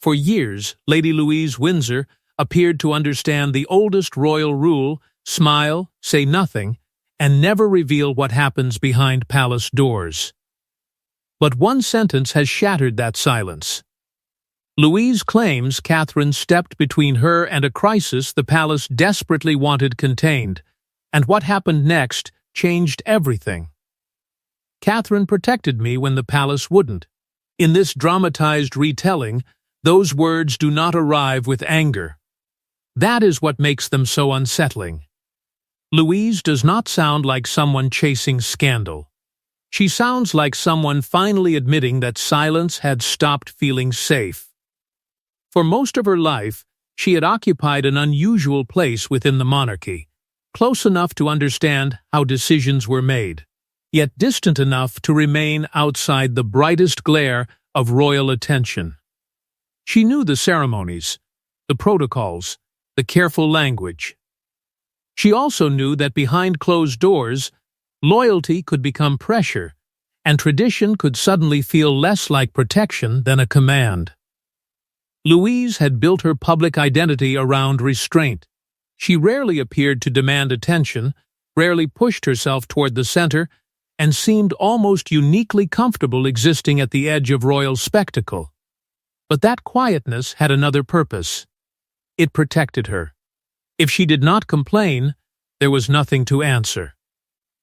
For years, Lady Louise Windsor appeared to understand the oldest royal rule: smile, say nothing, and never reveal what happens behind palace doors. But one sentence has shattered that silence. Louise claims Catherine stepped between her and a crisis the palace desperately wanted contained, and what happened next changed everything. Catherine protected me when the palace wouldn't. In this dramatized retelling, those words do not arrive with anger. That is what makes them so unsettling. Louise does not sound like someone chasing scandal. She sounds like someone finally admitting that silence had stopped feeling safe. For most of her life, she had occupied an unusual place within the monarchy, close enough to understand how decisions were made, yet distant enough to remain outside the brightest glare of royal attention. She knew the ceremonies, the protocols, the careful language. She also knew that behind closed doors, loyalty could become pressure, and tradition could suddenly feel less like protection than a command. Louise had built her public identity around restraint. She rarely appeared to demand attention, rarely pushed herself toward the center, and seemed almost uniquely comfortable existing at the edge of royal spectacle. But that quietness had another purpose. It protected her. If she did not complain, there was nothing to answer.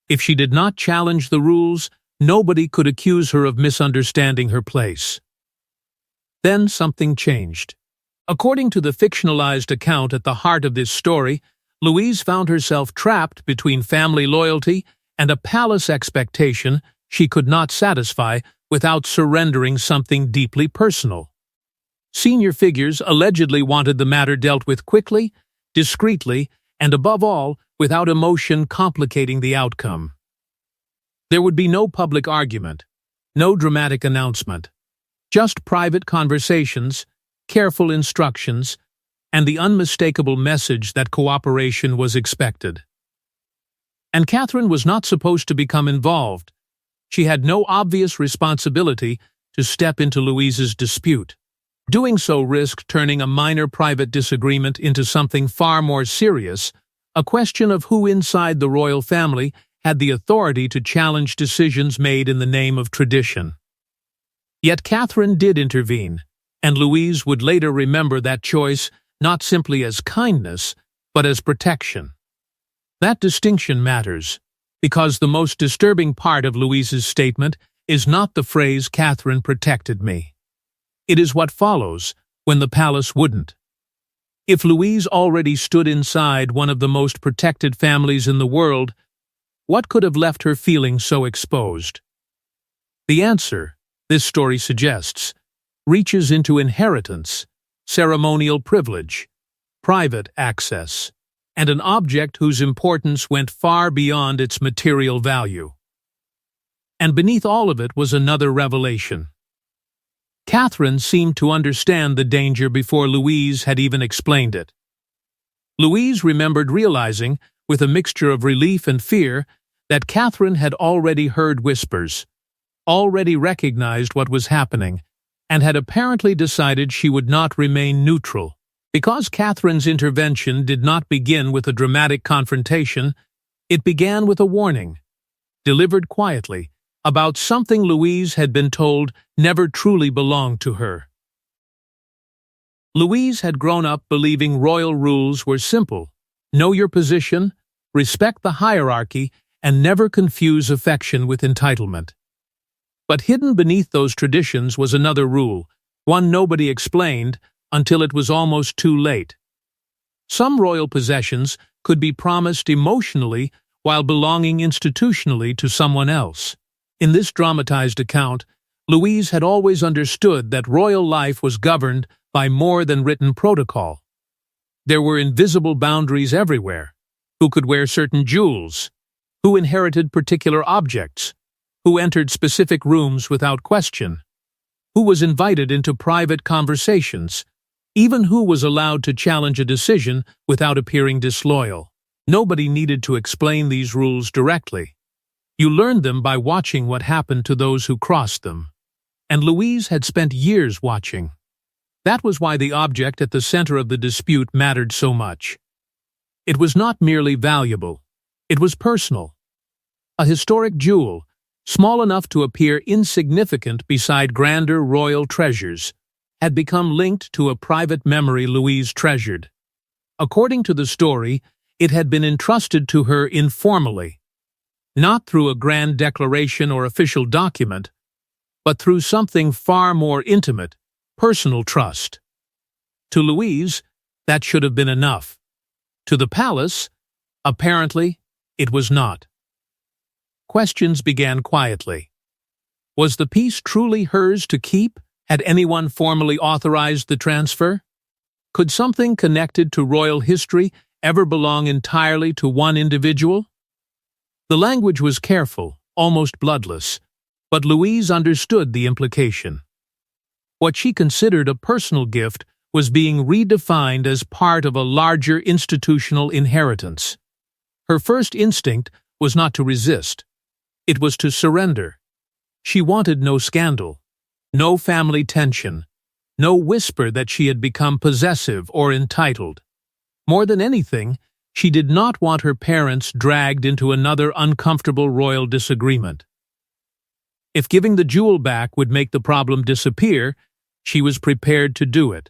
If she did not challenge the rules, nobody could accuse her of misunderstanding her place. Then something changed. According to the fictionalized account at the heart of this story, Louise found herself trapped between family loyalty and a palace expectation she could not satisfy without surrendering something deeply personal. Senior figures allegedly wanted the matter dealt with quickly, discreetly, and above all, without emotion complicating the outcome. There would be no public argument, no dramatic announcement, just private conversations, careful instructions, and the unmistakable message that cooperation was expected. And Catherine was not supposed to become involved. She had no obvious responsibility to step into Louise's dispute. Doing so risked turning a minor private disagreement into something far more serious, a question of who inside the royal family had the authority to challenge decisions made in the name of tradition. Yet Catherine did intervene, and Louise would later remember that choice not simply as kindness, but as protection. That distinction matters, because the most disturbing part of Louise's statement is not the phrase "Catherine protected me." It is what follows when the palace wouldn't. If Louise already stood inside one of the most protected families in the world, what could have left her feeling so exposed? The answer, this story suggests, reaches into inheritance, ceremonial privilege, private access, and an object whose importance went far beyond its material value. And beneath all of it was another revelation. Catherine seemed to understand the danger before Louise had even explained it. Louise remembered realizing, with a mixture of relief and fear, that Catherine had already heard whispers, already recognized what was happening, and had apparently decided she would not remain neutral. Because Catherine's intervention did not begin with a dramatic confrontation, it began with a warning, delivered quietly, about something Louise had been told never truly belonged to her. Louise had grown up believing royal rules were simple: know your position, respect the hierarchy, and never confuse affection with entitlement. But hidden beneath those traditions was another rule, one nobody explained until it was almost too late. Some royal possessions could be promised emotionally while belonging institutionally to someone else. In this dramatized account, Louise had always understood that royal life was governed by more than written protocol. There were invisible boundaries everywhere: who could wear certain jewels, who inherited particular objects, who entered specific rooms without question, who was invited into private conversations, even who was allowed to challenge a decision without appearing disloyal. Nobody needed to explain these rules directly. You learned them by watching what happened to those who crossed them. And Louise had spent years watching. That was why the object at the center of the dispute mattered so much. It was not merely valuable. It was personal. A historic jewel, small enough to appear insignificant beside grander royal treasures, had become linked to a private memory Louise treasured. According to the story, it had been entrusted to her informally, not through a grand declaration or official document, but through something far more intimate, personal trust. To Louise, that should have been enough. To the palace, apparently, it was not. Questions began quietly. Was the piece truly hers to keep? Had anyone formally authorized the transfer? Could something connected to royal history ever belong entirely to one individual? The language was careful, almost bloodless, but Louise understood the implication. What she considered a personal gift was being redefined as part of a larger institutional inheritance. Her first instinct was not to resist. It was to surrender. She wanted no scandal, no family tension, no whisper that she had become possessive or entitled. More than anything, she did not want her parents dragged into another uncomfortable royal disagreement. If giving the jewel back would make the problem disappear, she was prepared to do it.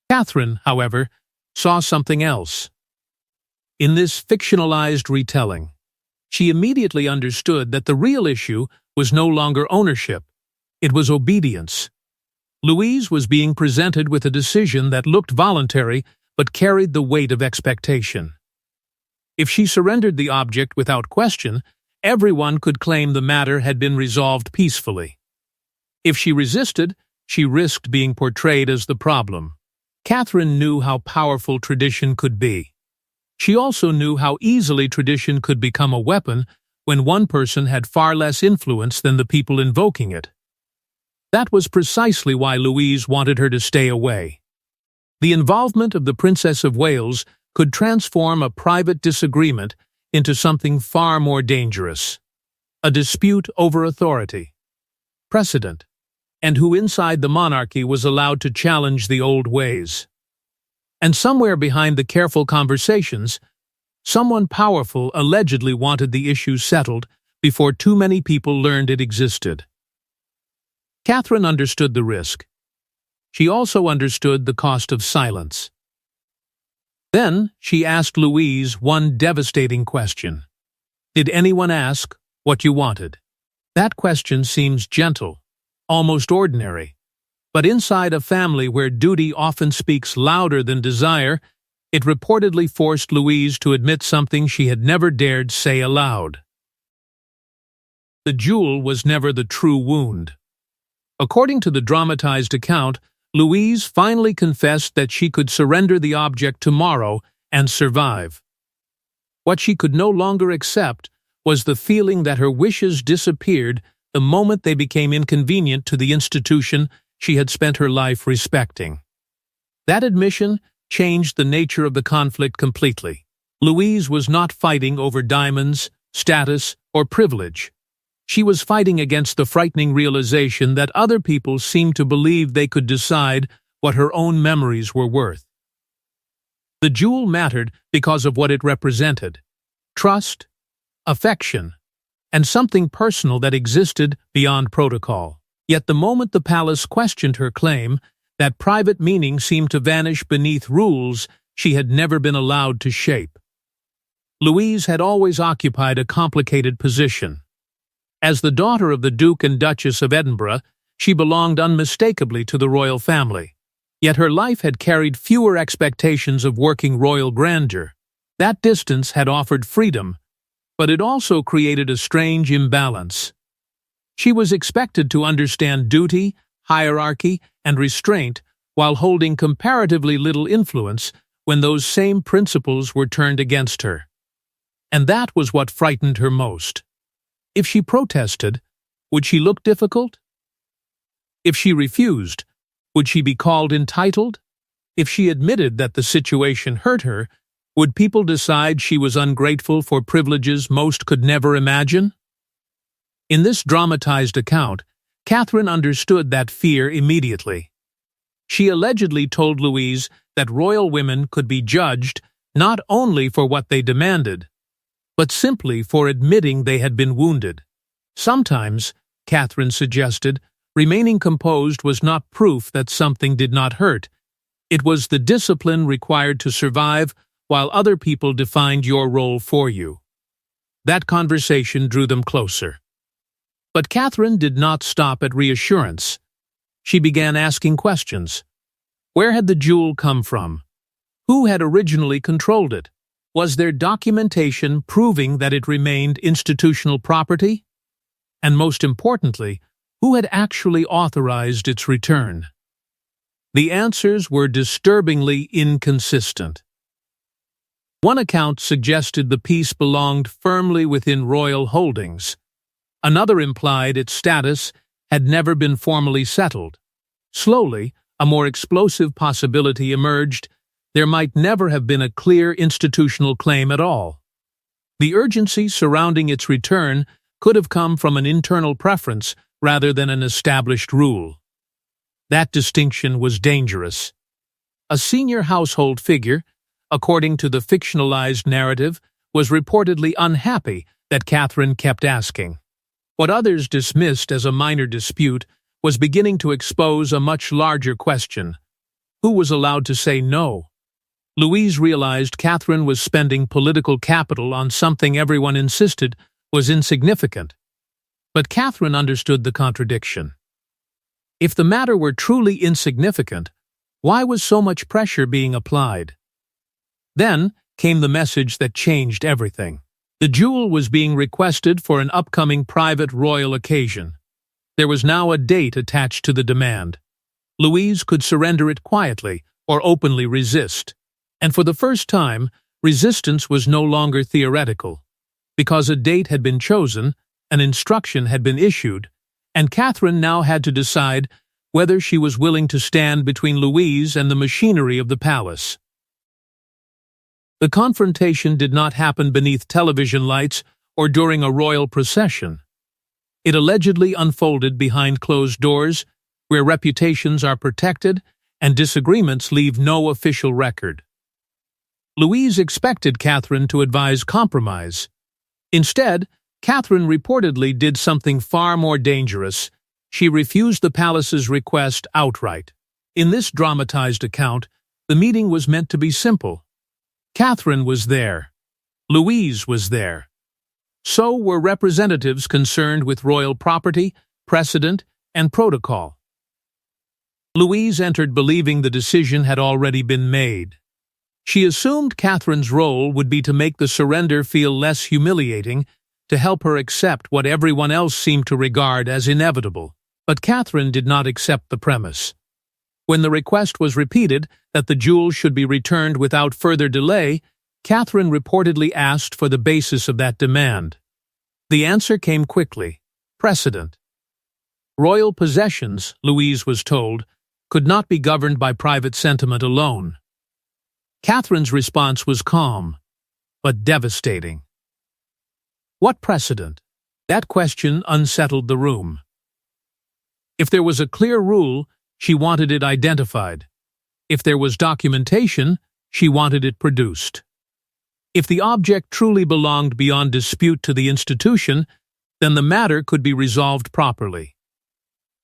Catherine, however, saw something else. In this fictionalized retelling, she immediately understood that the real issue was no longer ownership, it was obedience. Louise was being presented with a decision that looked voluntary but carried the weight of expectation. If she surrendered the object without question, everyone could claim the matter had been resolved peacefully. If she resisted, she risked being portrayed as the problem. Catherine knew how powerful tradition could be. She also knew how easily tradition could become a weapon when one person had far less influence than the people invoking it. That was precisely why Louise wanted her to stay away. The involvement of the Princess of Wales could transform a private disagreement into something far more dangerous. A dispute over authority, precedent, and who inside the monarchy was allowed to challenge the old ways. And somewhere behind the careful conversations, someone powerful allegedly wanted the issue settled before too many people learned it existed. Catherine understood the risk. She also understood the cost of silence. Then she asked Louise one devastating question. Did anyone ask what you wanted? That question seems gentle, almost ordinary. But inside a family where duty often speaks louder than desire, it reportedly forced Louise to admit something she had never dared say aloud. The jewel was never the true wound. According to the dramatized account, Louise finally confessed that she could surrender the object tomorrow and survive. What she could no longer accept was the feeling that her wishes disappeared the moment they became inconvenient to the institution she had spent her life respecting. That admission changed the nature of the conflict completely. Louise was not fighting over diamonds, status, or privilege. She was fighting against the frightening realization that other people seemed to believe they could decide what her own memories were worth. The jewel mattered because of what it represented: trust, affection, and something personal that existed beyond protocol. Yet the moment the palace questioned her claim, that private meaning seemed to vanish beneath rules she had never been allowed to shape. Louise had always occupied a complicated position. As the daughter of the Duke and Duchess of Edinburgh, she belonged unmistakably to the royal family. Yet her life had carried fewer expectations of working royal grandeur. That distance had offered freedom, but it also created a strange imbalance. She was expected to understand duty, hierarchy, and restraint while holding comparatively little influence when those same principles were turned against her. And that was what frightened her most. If she protested, would she look difficult? If she refused, would she be called entitled? If she admitted that the situation hurt her, would people decide she was ungrateful for privileges most could never imagine? In this dramatized account, Catherine understood that fear immediately. She allegedly told Louise that royal women could be judged not only for what they demanded, but simply for admitting they had been wounded. Sometimes, Catherine suggested, remaining composed was not proof that something did not hurt. It was the discipline required to survive while other people defined your role for you. That conversation drew them closer. But Catherine did not stop at reassurance. She began asking questions. Where had the jewel come from? Who had originally controlled it? Was there documentation proving that it remained institutional property? And most importantly, who had actually authorized its return? The answers were disturbingly inconsistent. One account suggested the piece belonged firmly within royal holdings. Another implied its status had never been formally settled. Slowly, a more explosive possibility emerged. There might never have been a clear institutional claim at all. The urgency surrounding its return could have come from an internal preference rather than an established rule. That distinction was dangerous. A senior household figure, according to the fictionalized narrative, was reportedly unhappy that Catherine kept asking. What others dismissed as a minor dispute was beginning to expose a much larger question. Who was allowed to say no? Louise realized Catherine was spending political capital on something everyone insisted was insignificant. But Catherine understood the contradiction. If the matter were truly insignificant, why was so much pressure being applied? Then came the message that changed everything. The jewel was being requested for an upcoming private royal occasion. There was now a date attached to the demand. Louise could surrender it quietly or openly resist. And for the first time, resistance was no longer theoretical. Because a date had been chosen, an instruction had been issued, and Catherine now had to decide whether she was willing to stand between Louise and the machinery of the palace. The confrontation did not happen beneath television lights or during a royal procession. It allegedly unfolded behind closed doors, where reputations are protected and disagreements leave no official record. Louise expected Catherine to advise compromise. Instead, Catherine reportedly did something far more dangerous. She refused the palace's request outright. In this dramatized account, the meeting was meant to be simple. Catherine was there. Louise was there. So were representatives concerned with royal property, precedent, and protocol. Louise entered believing the decision had already been made. She assumed Catherine's role would be to make the surrender feel less humiliating, to help her accept what everyone else seemed to regard as inevitable. But Catherine did not accept the premise. When the request was repeated that the jewel should be returned without further delay, Catherine reportedly asked for the basis of that demand. The answer came quickly: precedent. Royal possessions, Louise was told, could not be governed by private sentiment alone. Catherine's response was calm, but devastating. What precedent? That question unsettled the room. If there was a clear rule, she wanted it identified. If there was documentation, she wanted it produced. If the object truly belonged beyond dispute to the institution, then the matter could be resolved properly.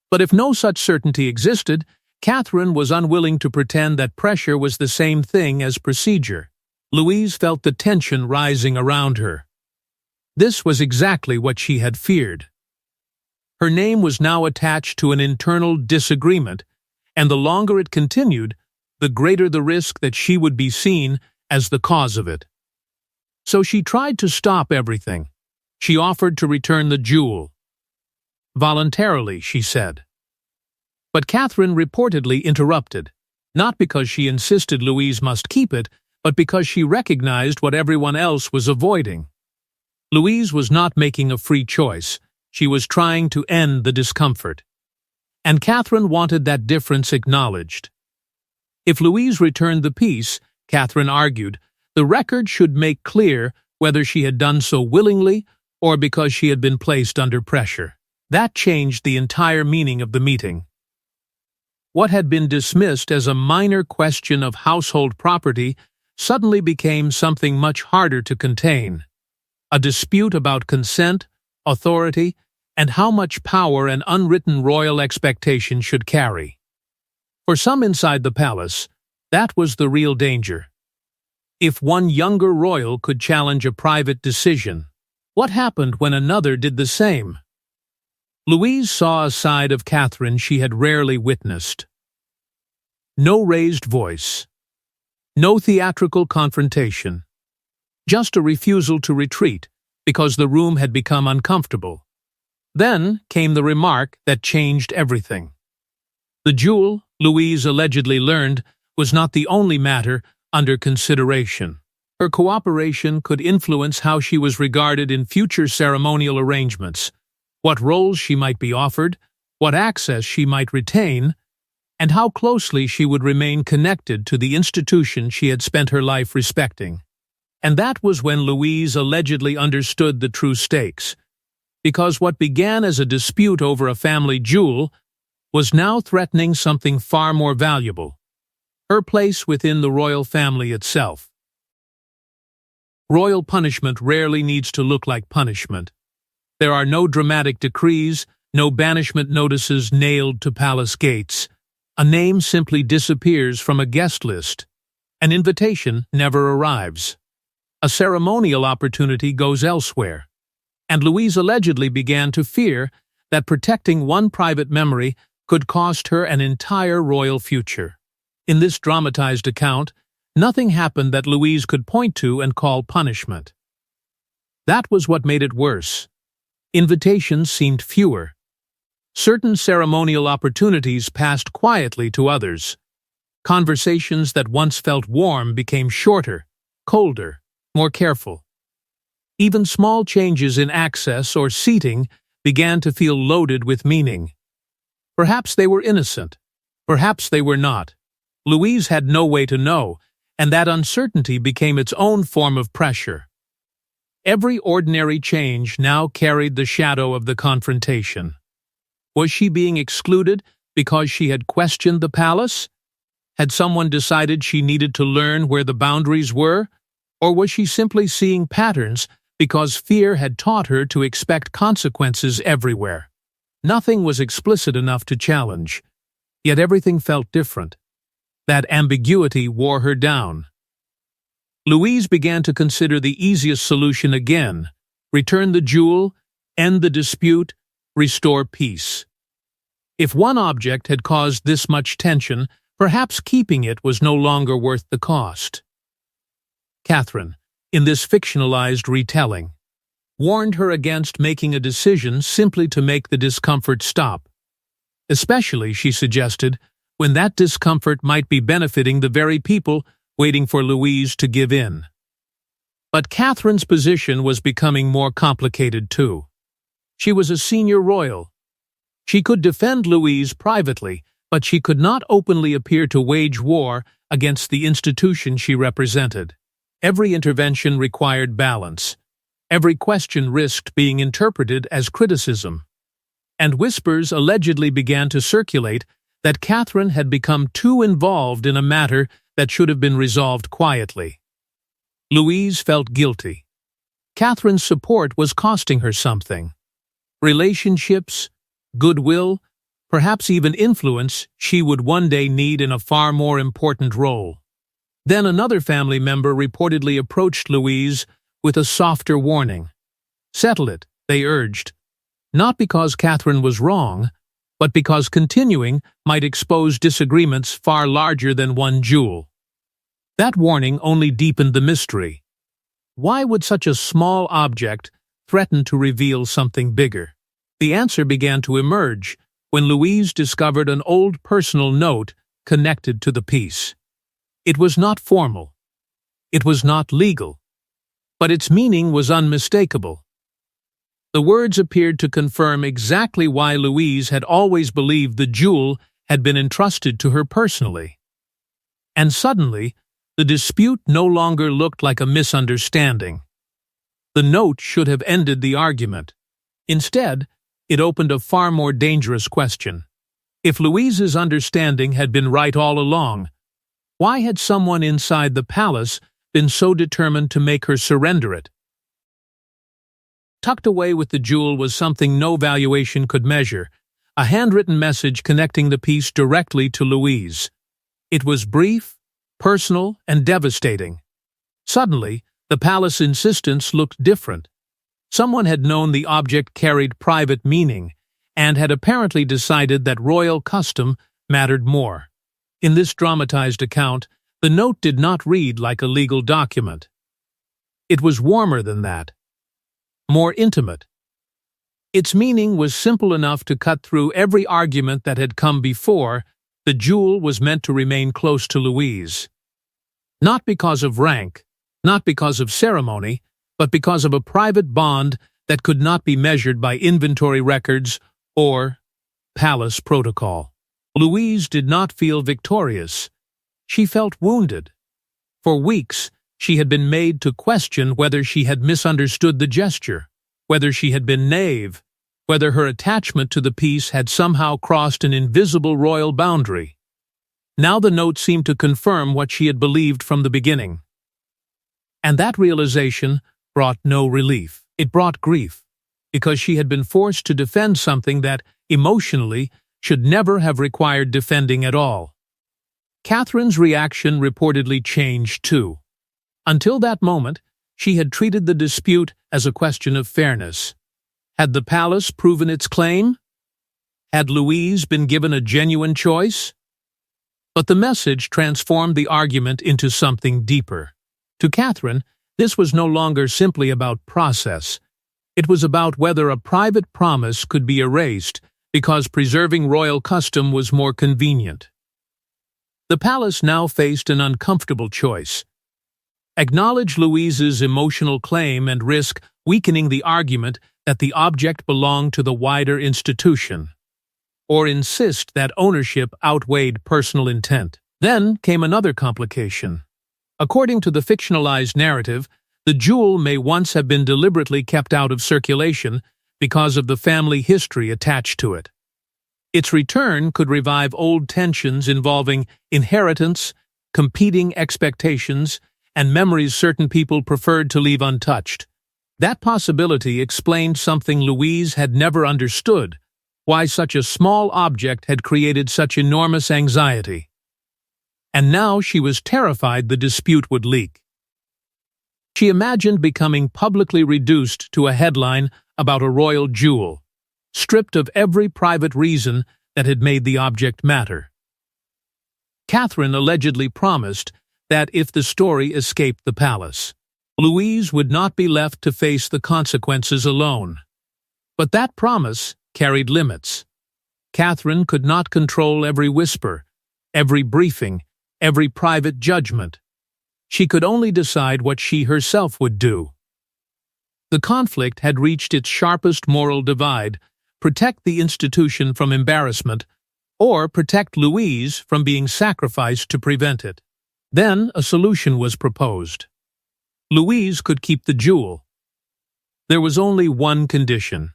But if no such certainty existed, Catherine was unwilling to pretend that pressure was the same thing as procedure. Louise felt the tension rising around her. This was exactly what she had feared. Her name was now attached to an internal disagreement, and the longer it continued, the greater the risk that she would be seen as the cause of it. So she tried to stop everything. She offered to return the jewel. Voluntarily, she said. But Catherine reportedly interrupted, not because she insisted Louise must keep it, but because she recognized what everyone else was avoiding. Louise was not making a free choice. She was trying to end the discomfort. And Catherine wanted that difference acknowledged. If Louise returned the piece, Catherine argued, the record should make clear whether she had done so willingly or because she had been placed under pressure. That changed the entire meaning of the meeting. What had been dismissed as a minor question of household property suddenly became something much harder to contain. A dispute about consent, authority, and how much power an unwritten royal expectation should carry. For some inside the palace, that was the real danger. If one younger royal could challenge a private decision, what happened when another did the same? Louise saw a side of Catherine she had rarely witnessed. No raised voice. No theatrical confrontation. Just a refusal to retreat because the room had become uncomfortable. Then came the remark that changed everything. The jewel, Louise allegedly learned, was not the only matter under consideration. Her cooperation could influence how she was regarded in future ceremonial arrangements, what roles she might be offered, what access she might retain, and how closely she would remain connected to the institution she had spent her life respecting. And that was when Louise allegedly understood the true stakes, because what began as a dispute over a family jewel was now threatening something far more valuable: her place within the royal family itself. Royal punishment rarely needs to look like punishment. There are no dramatic decrees, no banishment notices nailed to palace gates. A name simply disappears from a guest list. An invitation never arrives. A ceremonial opportunity goes elsewhere. And Louise allegedly began to fear that protecting one private memory could cost her an entire royal future. In this dramatized account, nothing happened that Louise could point to and call punishment. That was what made it worse. Invitations seemed fewer. Certain ceremonial opportunities passed quietly to others. Conversations that once felt warm became shorter, colder, more careful. Even small changes in access or seating began to feel loaded with meaning. Perhaps they were innocent. Perhaps they were not. Louise had no way to know, and that uncertainty became its own form of pressure. Every ordinary change now carried the shadow of the confrontation. Was she being excluded because she had questioned the palace? Had someone decided she needed to learn where the boundaries were? Or was she simply seeing patterns because fear had taught her to expect consequences everywhere? Nothing was explicit enough to challenge, yet everything felt different. That ambiguity wore her down. Louise began to consider the easiest solution again: return the jewel, end the dispute, restore peace. If one object had caused this much tension, perhaps keeping it was no longer worth the cost. Catherine, in this fictionalized retelling, warned her against making a decision simply to make the discomfort stop. Especially, she suggested, when that discomfort might be benefiting the very people waiting for Louise to give in. But Catherine's position was becoming more complicated too. She was a senior royal. She could defend Louise privately, but she could not openly appear to wage war against the institution she represented. Every intervention required balance. Every question risked being interpreted as criticism. And whispers allegedly began to circulate that Catherine had become too involved in a matter that should have been resolved quietly. Louise felt guilty. Catherine's support was costing her something. Relationships, goodwill, perhaps even influence she would one day need in a far more important role. Then another family member reportedly approached Louise with a softer warning. Settle it, they urged. Not because Catherine was wrong, but because continuing might expose disagreements far larger than one jewel. That warning only deepened the mystery. Why would such a small object threaten to reveal something bigger? The answer began to emerge when Louise discovered an old personal note connected to the piece. It was not formal. It was not legal. But its meaning was unmistakable. The words appeared to confirm exactly why Louise had always believed the jewel had been entrusted to her personally. And suddenly, the dispute no longer looked like a misunderstanding. The note should have ended the argument. Instead, it opened a far more dangerous question. If Louise's understanding had been right all along, why had someone inside the palace been so determined to make her surrender it? Tucked away with the jewel was something no valuation could measure, a handwritten message connecting the piece directly to Louise. It was brief, personal, and devastating. Suddenly, the palace insistence looked different. Someone had known the object carried private meaning, and had apparently decided that royal custom mattered more. In this dramatized account, the note did not read like a legal document. It was warmer than that, more intimate. Its meaning was simple enough to cut through every argument that had come before. The jewel was meant to remain close to Louise. Not because of rank, not because of ceremony, but because of a private bond that could not be measured by inventory records or palace protocol. Louise did not feel victorious. She felt wounded. For weeks, she had been made to question whether she had misunderstood the gesture, whether she had been naive, whether her attachment to the piece had somehow crossed an invisible royal boundary. Now the note seemed to confirm what she had believed from the beginning. And that realization brought no relief. It brought grief, because she had been forced to defend something that, emotionally, should never have required defending at all. Catherine's reaction reportedly changed too. Until that moment, she had treated the dispute as a question of fairness. Had the palace proven its claim? Had Louise been given a genuine choice? But the message transformed the argument into something deeper. To Catherine, this was no longer simply about process. It was about whether a private promise could be erased because preserving royal custom was more convenient. The palace now faced an uncomfortable choice. Acknowledge Louise's emotional claim and risk weakening the argument that the object belonged to the wider institution, or insist that ownership outweighed personal intent. Then came another complication. According to the fictionalized narrative, the jewel may once have been deliberately kept out of circulation because of the family history attached to it. Its return could revive old tensions involving inheritance, competing expectations, and memories certain people preferred to leave untouched. That possibility explained something Louise had never understood: why such a small object had created such enormous anxiety. And now she was terrified the dispute would leak. She imagined becoming publicly reduced to a headline about a royal jewel, stripped of every private reason that had made the object matter. Catherine allegedly promised that if the story escaped the palace, Louise would not be left to face the consequences alone. But that promise carried limits. Catherine could not control every whisper, every briefing, every private judgment. She could only decide what she herself would do. The conflict had reached its sharpest moral divide: protect the institution from embarrassment, or protect Louise from being sacrificed to prevent it. Then a solution was proposed. Louise could keep the jewel. There was only one condition.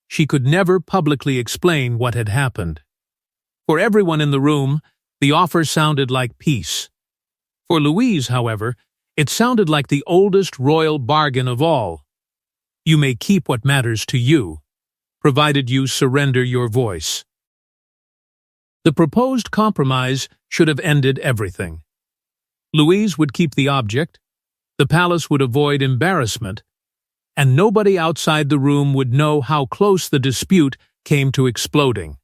She could never publicly explain what had happened. For everyone in the room, the offer sounded like peace. For Louise, however, it sounded like the oldest royal bargain of all. You may keep what matters to you, provided you surrender your voice. The proposed compromise should have ended everything. Louise would keep the object, the palace would avoid embarrassment, and nobody outside the room would know how close the dispute came to exploding.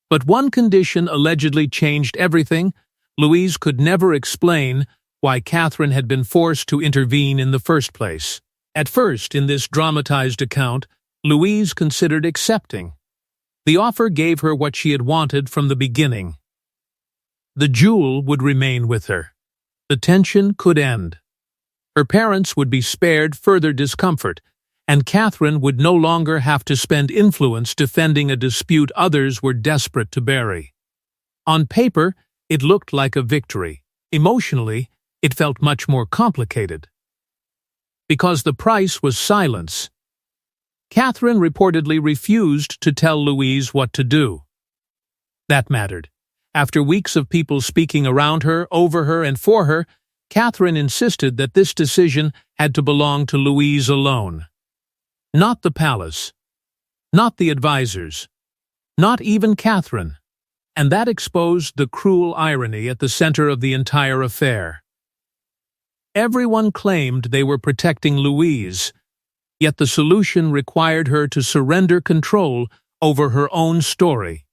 But one condition allegedly changed everything. Louise could never explain why Catherine had been forced to intervene in the first place. At first, in this dramatized account, Louise considered accepting. The offer gave her what she had wanted from the beginning. The jewel would remain with her. The tension could end. Her parents would be spared further discomfort, and Catherine would no longer have to spend influence defending a dispute others were desperate to bury. On paper, it looked like a victory. Emotionally, it felt much more complicated. Because the price was silence. Catherine reportedly refused to tell Louise what to do. That mattered. After weeks of people speaking around her, over her, and for her, Catherine insisted that this decision had to belong to Louise alone. Not the palace. Not the advisors. Not even Catherine. And that exposed the cruel irony at the center of the entire affair. Everyone claimed they were protecting Louise, yet the solution required her to surrender control over her own story.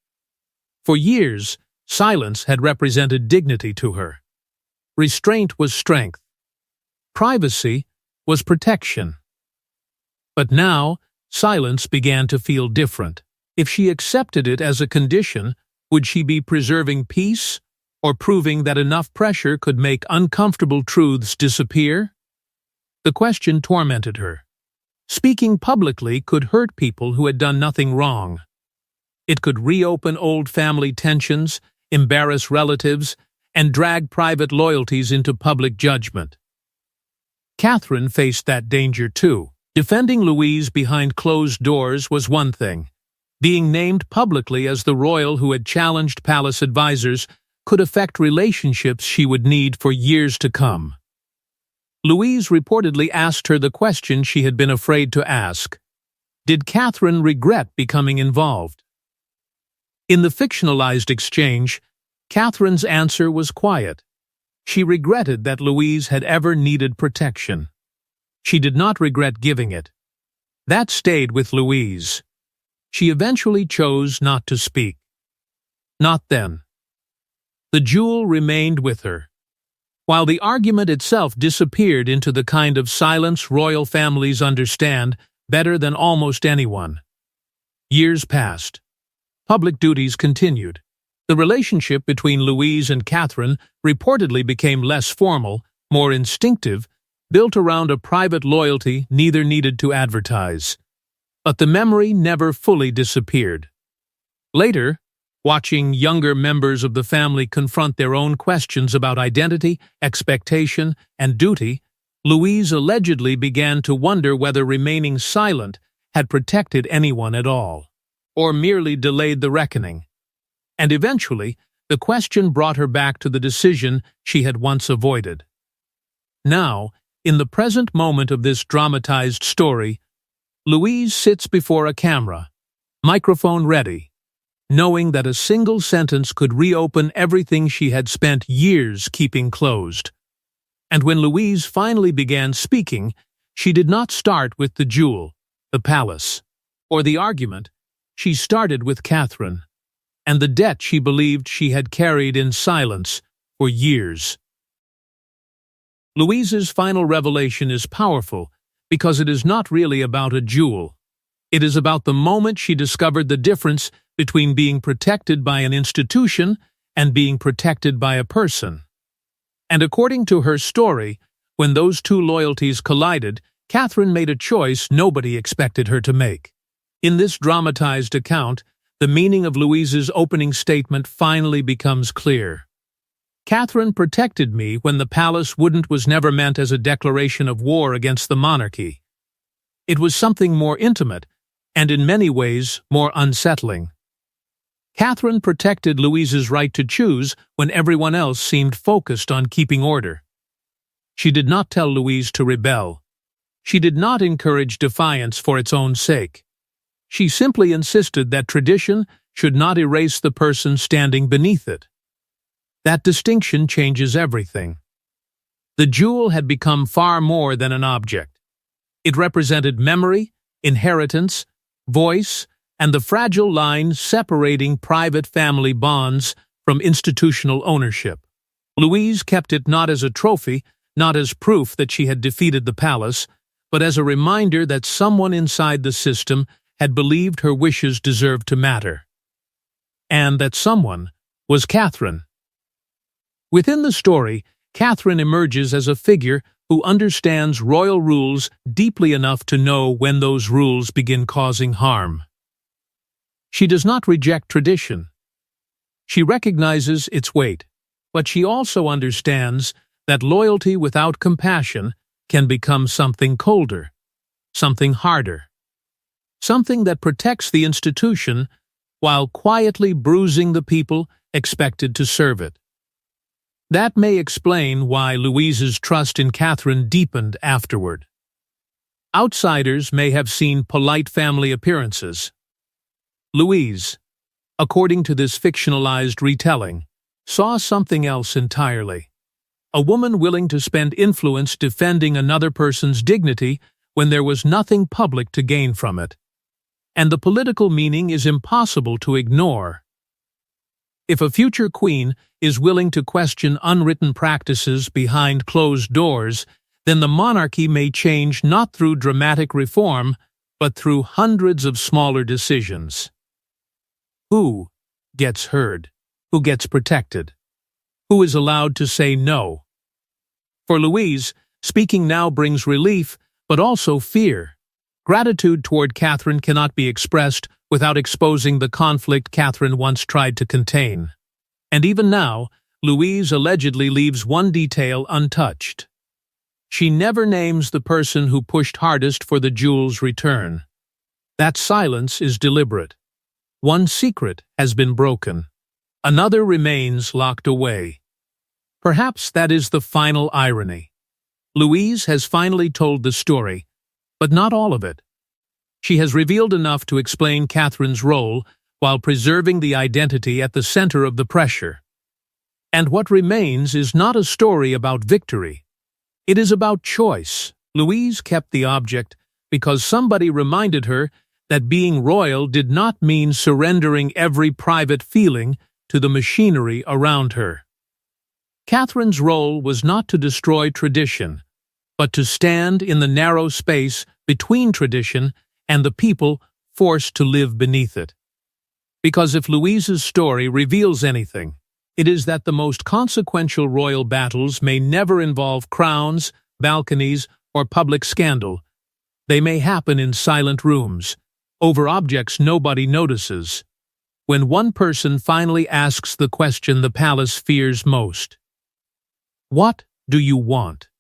For years, silence had represented dignity to her. Restraint was strength. Privacy was protection. But now, silence began to feel different. If she accepted it as a condition, would she be preserving peace or proving that enough pressure could make uncomfortable truths disappear? The question tormented her. Speaking publicly could hurt people who had done nothing wrong. It could reopen old family tensions, embarrass relatives, and drag private loyalties into public judgment. Catherine faced that danger too. Defending Louise behind closed doors was one thing. Being named publicly as the royal who had challenged palace advisors could affect relationships she would need for years to come. Louise reportedly asked her the question she had been afraid to ask. Did Catherine regret becoming involved? In the fictionalized exchange, Catherine's answer was quiet. She regretted that Louise had ever needed protection. She did not regret giving it. That stayed with Louise. She eventually chose not to speak. Not then. The jewel remained with her. While the argument itself disappeared into the kind of silence royal families understand better than almost anyone. Years passed. Public duties continued. The relationship between Louise and Catherine reportedly became less formal, more instinctive, built around a private loyalty neither needed to advertise. But the memory never fully disappeared. Later, watching younger members of the family confront their own questions about identity, expectation, and duty, Louise allegedly began to wonder whether remaining silent had protected anyone at all, or merely delayed the reckoning. And eventually, the question brought her back to the decision she had once avoided. Now, in the present moment of this dramatized story, Louise sits before a camera, microphone ready, knowing that a single sentence could reopen everything she had spent years keeping closed. And when Louise finally began speaking, she did not start with the jewel, the palace, or the argument. She started with Catherine, and the debt she believed she had carried in silence for years. Louise's final revelation is powerful because it is not really about a jewel. It is about the moment she discovered the difference between being protected by an institution and being protected by a person. And according to her story, when those two loyalties collided, Catherine made a choice nobody expected her to make. In this dramatized account, the meaning of Louise's opening statement finally becomes clear. Catherine protected me when the palace wouldn't was never meant as a declaration of war against the monarchy. It was something more intimate, and in many ways more unsettling. Catherine protected Louise's right to choose when everyone else seemed focused on keeping order. She did not tell Louise to rebel. She did not encourage defiance for its own sake. She simply insisted that tradition should not erase the person standing beneath it. That distinction changes everything. The jewel had become far more than an object. It represented memory, inheritance, voice, and the fragile line separating private family bonds from institutional ownership. Louise kept it not as a trophy, not as proof that she had defeated the palace, but as a reminder that someone inside the system had believed her wishes deserved to matter. And that someone was Catherine. Within the story, Catherine emerges as a figure who understands royal rules deeply enough to know when those rules begin causing harm. She does not reject tradition. She recognizes its weight, but she also understands that loyalty without compassion can become something colder, something harder, something that protects the institution while quietly bruising the people expected to serve it. That may explain why Louise's trust in Catherine deepened afterward. Outsiders may have seen polite family appearances. Louise, according to this fictionalized retelling, saw something else entirely. A woman willing to spend influence defending another person's dignity when there was nothing public to gain from it. And the political meaning is impossible to ignore. If a future queen is willing to question unwritten practices behind closed doors, then the monarchy may change not through dramatic reform, but through hundreds of smaller decisions. Who gets heard? Who gets protected? Who is allowed to say no? For Louise, speaking now brings relief, but also fear. Gratitude toward Catherine cannot be expressed without exposing the conflict Catherine once tried to contain. And even now, Louise allegedly leaves one detail untouched. She never names the person who pushed hardest for the jewel's return. That silence is deliberate. One secret has been broken. Another remains locked away. Perhaps that is the final irony. Louise has finally told the story, but not all of it. She has revealed enough to explain Catherine's role while preserving the identity at the center of the pressure. And what remains is not a story about victory. It is about choice. Louise kept the object because somebody reminded her that being royal did not mean surrendering every private feeling to the machinery around her. Catherine's role was not to destroy tradition, but to stand in the narrow space between tradition and the people forced to live beneath it. Because if Louise's story reveals anything, it is that the most consequential royal battles may never involve crowns, balconies, or public scandal. They may happen in silent rooms, over objects nobody notices, when one person finally asks the question the palace fears most. What do you want?